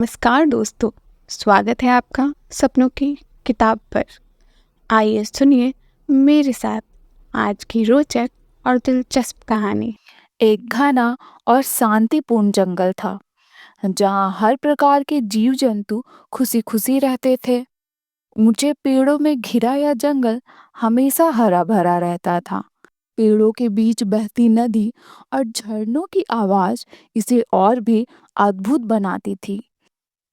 नमस्कार दोस्तों, स्वागत है आपका सपनों की किताब पर। आइए सुनिए मेरे साथ आज की रोचक और दिलचस्प कहानी। एक घना और शांतिपूर्ण जंगल था जहाँ हर प्रकार के जीव जंतु खुशी खुशी रहते थे। ऊंचे पेड़ों में घिरा यह जंगल हमेशा हरा भरा रहता था। पेड़ों के बीच बहती नदी और झरनों की आवाज इसे और भी अद्भुत बनाती थी।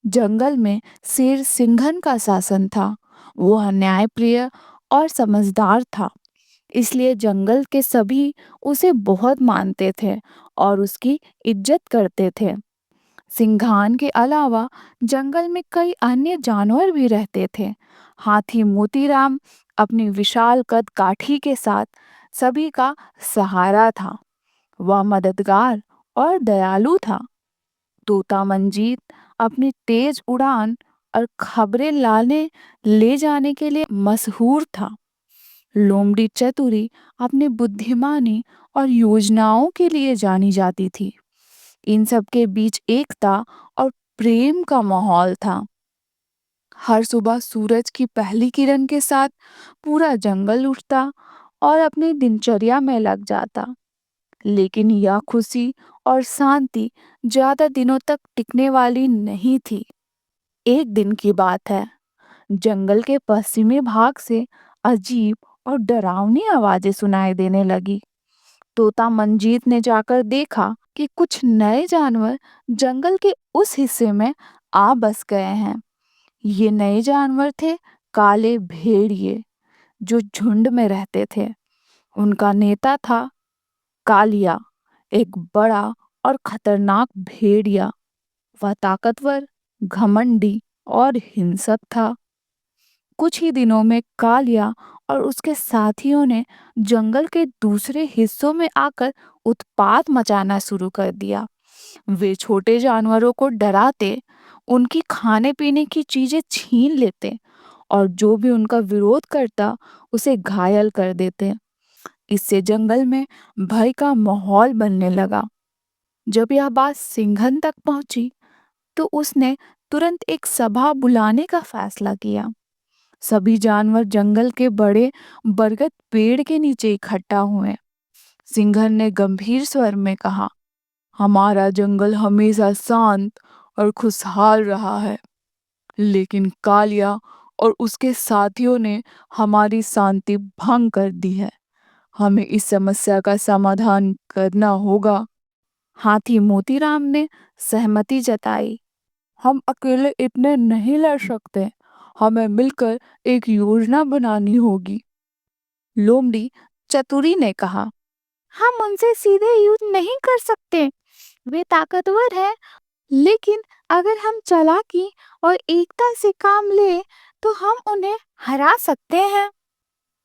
जंगल में शेर सिंघन का शासन था। वह न्यायप्रिय और समझदार था, इसलिए जंगल के सभी उसे बहुत मानते थे और उसकी इज्जत करते थे। सिंघान के अलावा जंगल में कई अन्य जानवर भी रहते थे। हाथी मोतीराम अपनी विशाल कद काठी के साथ सभी का सहारा था। वह मददगार और दयालु था। तोता मंजीत अपनी तेज उड़ान और खबरें लाने ले जाने के लिए मशहूर था। लोमड़ी चतुरी अपनी बुद्धिमानी और योजनाओं के लिए जानी जाती थी। इन सब के बीच एकता और प्रेम का माहौल था। हर सुबह सूरज की पहली किरण के साथ पूरा जंगल उठता और अपनी दिनचर्या में लग जाता। लेकिन यह खुशी और शांति ज्यादा दिनों तक टिकने वाली नहीं थी। एक दिन की बात है। जंगल के पश्चिमी भाग से अजीब और डरावनी आवाजें सुनाई देने लगी। तोता मंजीत ने जाकर देखा कि कुछ नए जानवर जंगल के उस हिस्से में आ बस गए हैं। ये नए जानवर थे काले भेड़िए, जो झुंड में रहते थे। उनका नेता था कालिया, एक बड़ा और खतरनाक भेड़िया। वह ताकतवर, घमंडी और हिंसक था। कुछ ही दिनों में कालिया और उसके साथियों ने जंगल के दूसरे हिस्सों में आकर उत्पात मचाना शुरू कर दिया। वे छोटे जानवरों को डराते, उनकी खाने पीने की चीजें छीन लेते और जो भी उनका विरोध करता उसे घायल कर देते। इससे जंगल में भय का माहौल बनने लगा। जब यह बात सिंघन तक पहुंची तो उसने तुरंत एक सभा बुलाने का फैसला किया। सभी जानवर जंगल के बड़े बरगद पेड़ के नीचे इकट्ठा हुए। सिंघन ने गंभीर स्वर में कहा, हमारा जंगल हमेशा शांत और खुशहाल रहा है, लेकिन कालिया और उसके साथियों ने हमारी शांति भंग कर दी है। हमें इस समस्या का समाधान करना होगा। हाथी मोतीराम ने सहमति जताई, हम अकेले इतने नहीं लड़ सकते, हमें मिलकर एक योजना बनानी होगी। लोमड़ी चतुरी ने कहा, हम उनसे सीधे युद्ध नहीं कर सकते, वे ताकतवर हैं, लेकिन अगर हम चालाकी और एकता से काम ले तो हम उन्हें हरा सकते हैं।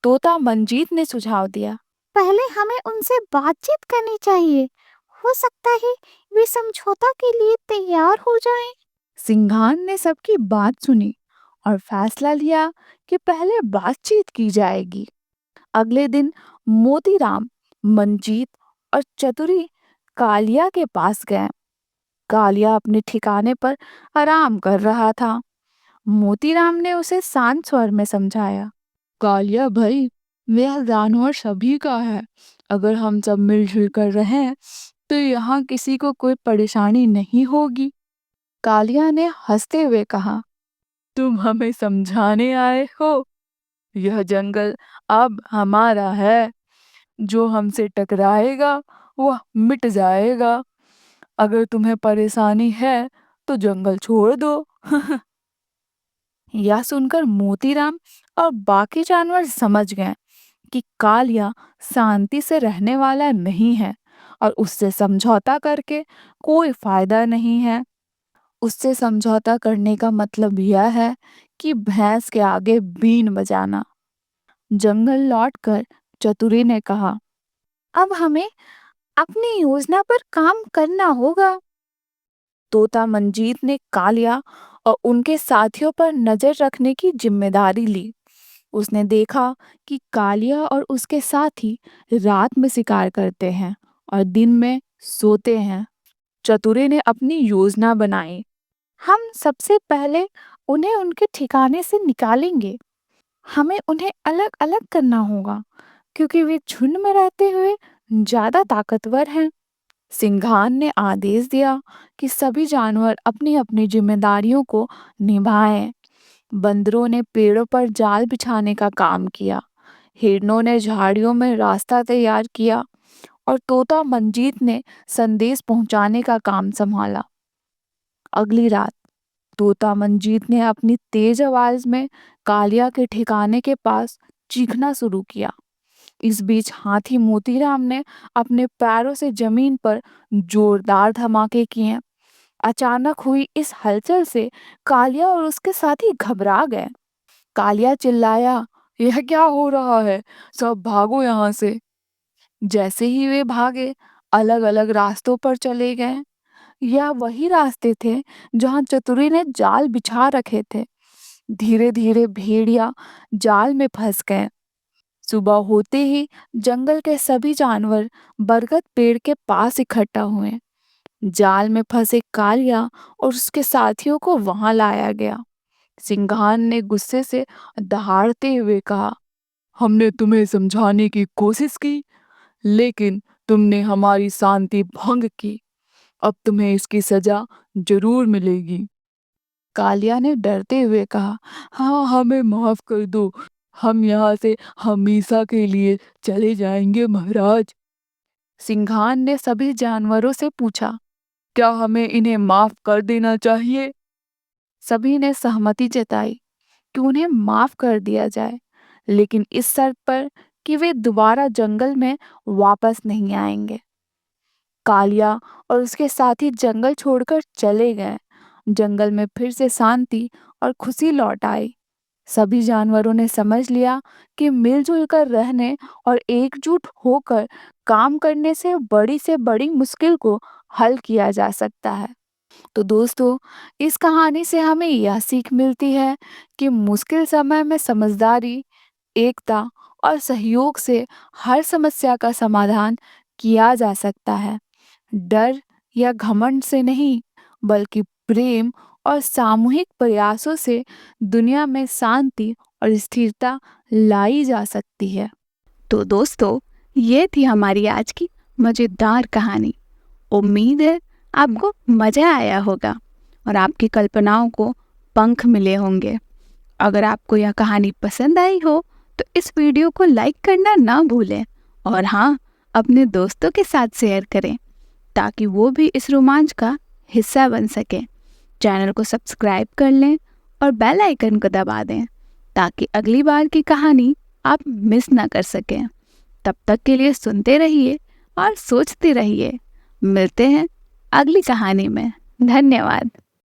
तोता मंजीत ने सुझाव दिया, पहले हमें उनसे बातचीत करनी चाहिए, हो सकता है वे समझौता के लिए तैयार हो जाएं। सिंघान ने सबकी बात सुनी और फैसला लिया कि पहले बातचीत की जाएगी। अगले दिन मोतीराम, मंजीत और चतुरी कालिया के पास गए। कालिया अपने ठिकाने पर आराम कर रहा था। मोतीराम ने उसे शांत स्वर में समझाया, कालिया भाई, यह जानवर सभी का है। अगर हम सब मिलजुल कर रहें तो यहाँ किसी को कोई परेशानी नहीं होगी। कालिया ने हंसते हुए कहा, तुम हमें समझाने आए हो? यह जंगल अब हमारा है। जो हमसे टकराएगा वह मिट जाएगा। अगर तुम्हें परेशानी है तो जंगल छोड़ दो। यह सुनकर मोतीराम और बाकी जानवर समझ गए कि कालिया शांति से रहने वाला नहीं है और उससे समझौता करके कोई फायदा नहीं है। उससे समझौता करने का मतलब यह है कि भैंस के आगे बीन बजाना। जंगल लौटकर चतुरी ने कहा, अब हमें अपनी योजना पर काम करना होगा। तोता मंजीत ने कालिया और उनके साथियों पर नजर रखने की जिम्मेदारी ली। उसने देखा कि कालिया और उसके साथी रात में शिकार करते हैं और दिन में सोते हैं। चतुरे ने अपनी योजना बनाई। हम सबसे पहले उन्हें उनके ठिकाने से निकालेंगे। हमें उन्हें अलग अलग करना होगा क्योंकि वे झुंड में रहते हुए ज्यादा ताकतवर हैं। सिंघान ने आदेश दिया कि सभी जानवर अपनी अपनी जिम्मेदारियों को निभाएं। बंदरों ने पेड़ों पर जाल बिछाने का काम किया, हिरणों ने झाड़ियों में रास्ता तैयार किया और तोता मंजीत ने संदेश पहुंचाने का काम संभाला। अगली रात तोता मंजीत ने अपनी तेज आवाज में कालिया के ठिकाने के पास चीखना शुरू किया। इस बीच हाथी मोतीराम ने अपने पैरों से जमीन पर जोरदार धमाके किए। अचानक हुई इस हलचल से कालिया और उसके साथी घबरा गए। कालिया चिल्लाया, यह क्या हो रहा है? सब भागो यहाँ से। जैसे ही वे भागे, अलग अलग रास्तों पर चले गए। यह वही रास्ते थे जहां चतुरी ने जाल बिछा रखे थे। धीरे धीरे भेड़िया जाल में फंस गए। सुबह होते ही जंगल के सभी जानवर बरगद पेड़ के पास इकट्ठा हुए। जाल में फंसे कालिया और उसके साथियों को वहां लाया गया। सिंघान ने गुस्से से दहाड़ते हुए कहा, हमने तुम्हें समझाने की कोशिश की, लेकिन तुमने हमारी शांति भंग की। अब तुम्हें इसकी सजा जरूर मिलेगी। कालिया ने डरते हुए कहा, हाँ, हमें माफ कर दो। हम यहाँ से हमेशा के लिए चले जाएंगे महाराज। सिंघान ने सभी जानवरों से पूछा, क्या हमें इन्हें माफ कर देना चाहिए? सभी ने सहमति जताई कि उन्हें माफ कर दिया जाए, लेकिन इस शर्त पर कि वे दोबारा जंगल में वापस नहीं आएंगे। कालिया और उसके साथी जंगल छोड़कर चले गए। जंगल में फिर से शांति और खुशी लौट आई। सभी जानवरों ने समझ लिया कि मिलजुल कर रहने और एकजुट होकर काम करने से बड़ी मुश्किल को हल किया जा सकता है। तो दोस्तों, इस कहानी से हमें यह सीख मिलती है कि मुश्किल समय में समझदारी, एकता और सहयोग से हर समस्या का समाधान किया जा सकता है। डर या घमंड से नहीं, बल्कि प्रेम और सामूहिक प्रयासों से दुनिया में शांति और स्थिरता लाई जा सकती है। तो दोस्तों, ये थी हमारी आज की मज़ेदार कहानी। उम्मीद है आपको मज़ा आया होगा और आपकी कल्पनाओं को पंख मिले होंगे। अगर आपको यह कहानी पसंद आई हो तो इस वीडियो को लाइक करना ना भूलें और हाँ, अपने दोस्तों के साथ शेयर करें ताकि वो भी इस रोमांच का हिस्सा बन सके। चैनल को सब्सक्राइब कर लें और बेल आइकन को दबा दें ताकि अगली बार की कहानी आप मिस ना कर सकें। तब तक के लिए सुनते रहिए और सोचते रहिए। मिलते हैं अगली कहानी में। धन्यवाद।